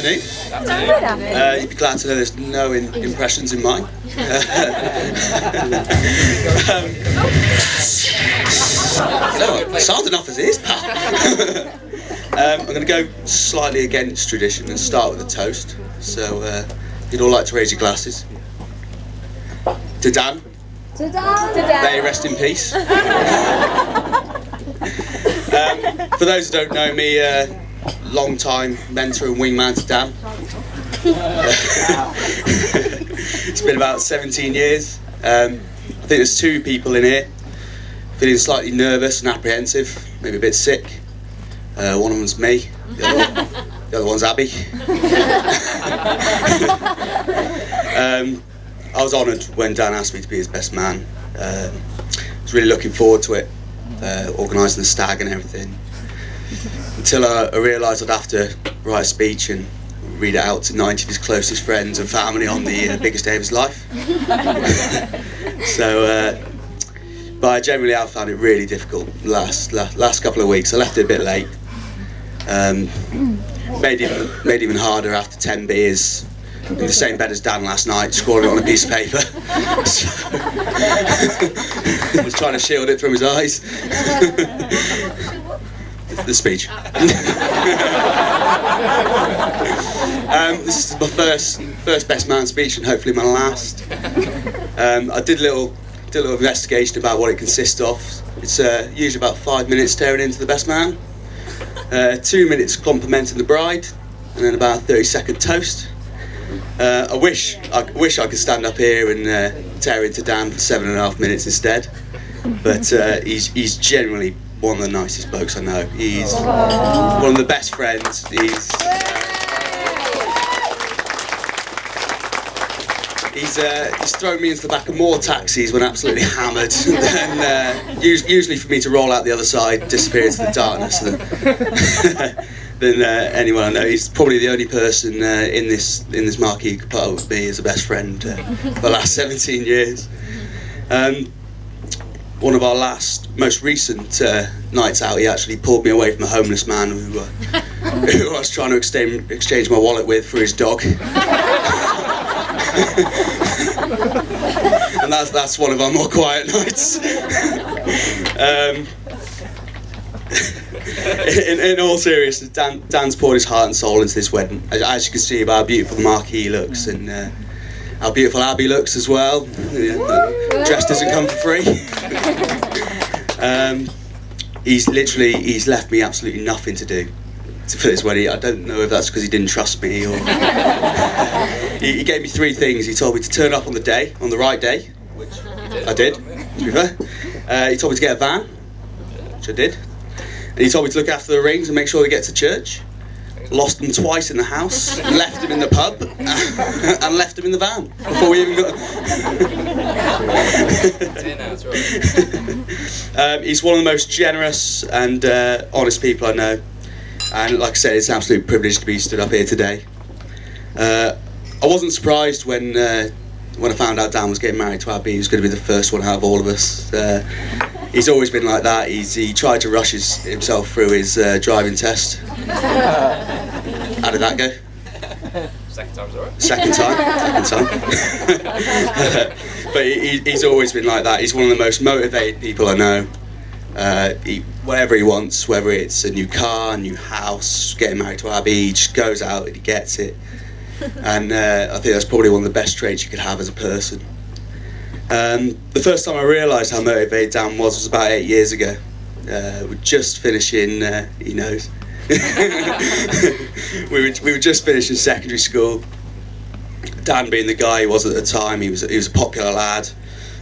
afternoon. You'd be glad to know there's no impressions in mine. It's hard enough as it is, pal. I'm going to go slightly against tradition and start with a toast. So, you'd all like to raise your glasses. To Dan. To Dan. May he rest in peace. For those who don't know me, long-time mentor and wingman to Dan. It's been about 17 years. I think there's two people in here feeling slightly nervous and apprehensive, maybe a bit sick. One of them's me, the other one's Abby. I was honoured when Dan asked me to be his best man. I was really looking forward to it, organising the stag and everything, until I realised I'd have to write a speech and read it out to 90 of his closest friends and family on the biggest day of his life. But I generally have found it really difficult the last couple of weeks. I left it a bit late. Made it even harder after 10 beers in the same bed as Dan last night, scrawling it on a piece of paper. I was trying to shield it from his eyes. The speech. This is my first best man speech and hopefully my last. I did a little investigation about what it consists of. It's usually about 5 minutes staring into the best man, 2 minutes complimenting the bride, and then about a 30-second toast. I wish I could stand up here and tear into Dan for 7.5 minutes instead, but he's generally one of the nicest blokes I know. He's one of the best friends. He's thrown me into the back of more taxis when absolutely hammered, and usually for me to roll out the other side, disappear into the darkness than anyone I know. He's probably the only person in this marquee who could put up with me as a best friend for the last 17 years. One of our most recent nights out, he actually pulled me away from a homeless man who I was trying to exchange my wallet with for his dog. And that's one of our more quiet nights. In all seriousness, Dan's poured his heart and soul into this wedding. As you can see by how beautiful the marquee looks and how beautiful Abby looks as well. Dress doesn't come for free. He's left me absolutely nothing to do for this wedding. I don't know if that's because he didn't trust me or... He gave me 3 things. He told me to turn up on the right day, which I did, to be fair. He told me to get a van, which I did. And he told me to look after the rings and make sure they get to church. Lost them twice in the house, left them in the pub, and left them in the van before we even got... He's one of the most generous and honest people I know. And like I said, it's an absolute privilege to be stood up here today. I wasn't surprised when I found out Dan was getting married to Abby. He was going to be the first one out of all of us. He's always been like that. He tried to rush himself through his driving test. How did that go? Second time's alright. Second time. But he's always been like that. He's one of the most motivated people I know. Whatever he wants, whether it's a new car, a new house, getting married to Abby, he just goes out and he gets it. And I think that's probably one of the best traits you could have as a person. The first time I realised how motivated Dan was about 8 years ago. We're just finishing, he knows. we were just finishing secondary school. Dan being the guy he was at the time, he was a popular lad.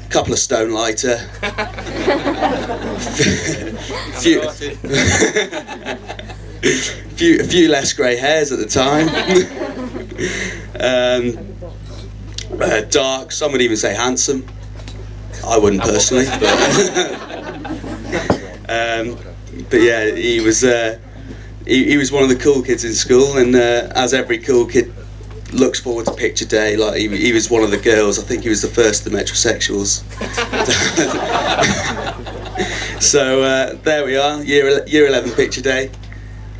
A couple of stone lighter. a few less grey hairs at the time. Dark, some would even say handsome. I wouldn't personally, but yeah, he was one of the cool kids in school, and as every cool kid looks forward to picture day, like he was one of the girls. I think he was the first of the metrosexuals. So there we are, year 11 picture day.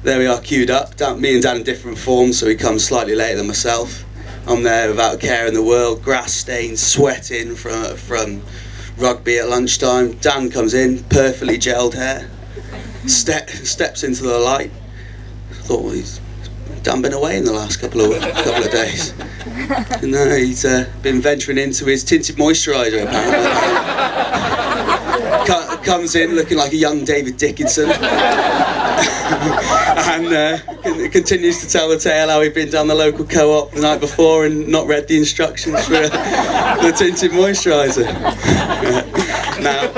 there we are queued up. Me and Dan in different forms, so he comes slightly later than myself. I'm there without a care in the world, grass stained, sweating from rugby at lunchtime. Dan comes in, perfectly gelled hair, steps into the light. I thought, well, he's Dan been away in the last couple of days. No, he's been venturing into his tinted moisturiser apparently. Comes in looking like a young David Dickinson. And continues to tell the tale how he'd been down the local co-op the night before and not read the instructions for the tinted moisturiser. Now,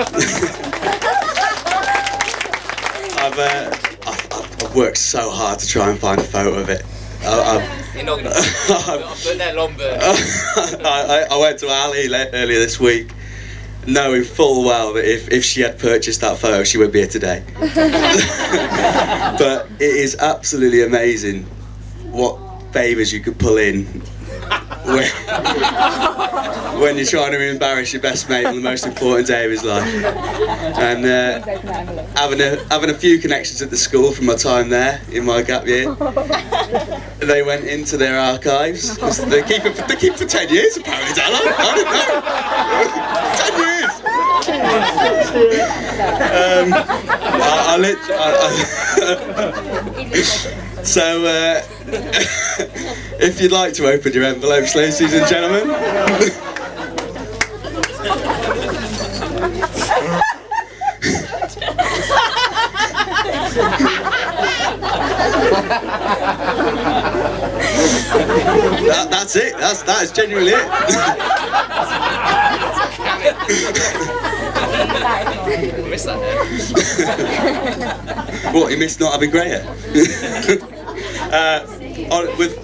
I've worked so hard to try and find a photo of it. You're not going to put that long, but I went to Ali earlier this week, knowing full well that if she had purchased that photo, she would be here today. But it is absolutely amazing what favours you could pull in when you're trying to embarrass your best mate on the most important day of his life. And having a few connections at the school from my time there in my gap year, they went into their archives. They keep it for 10 years apparently, Dan. I don't know. 10 years. So if you'd like to open your envelopes, ladies and gentlemen. That's it. That is genuinely it. I missed that there. What, you missed not having grey hair? With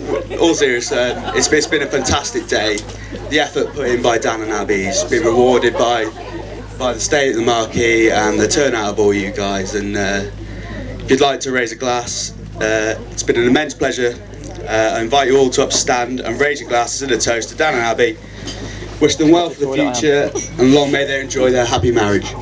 all seriousness, it's been a fantastic day. The effort put in by Dan and Abby has been rewarded by the state of the marquee and the turnout of all you guys. And if you'd like to raise a glass, it's been an immense pleasure. I invite you all to upstand and raise your glasses in a toast to Dan and Abby. Wish them well for the future, and long may they enjoy their happy marriage.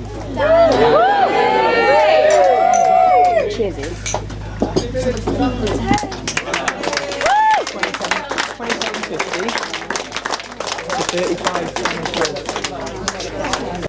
Cheers. 27.50 to 35.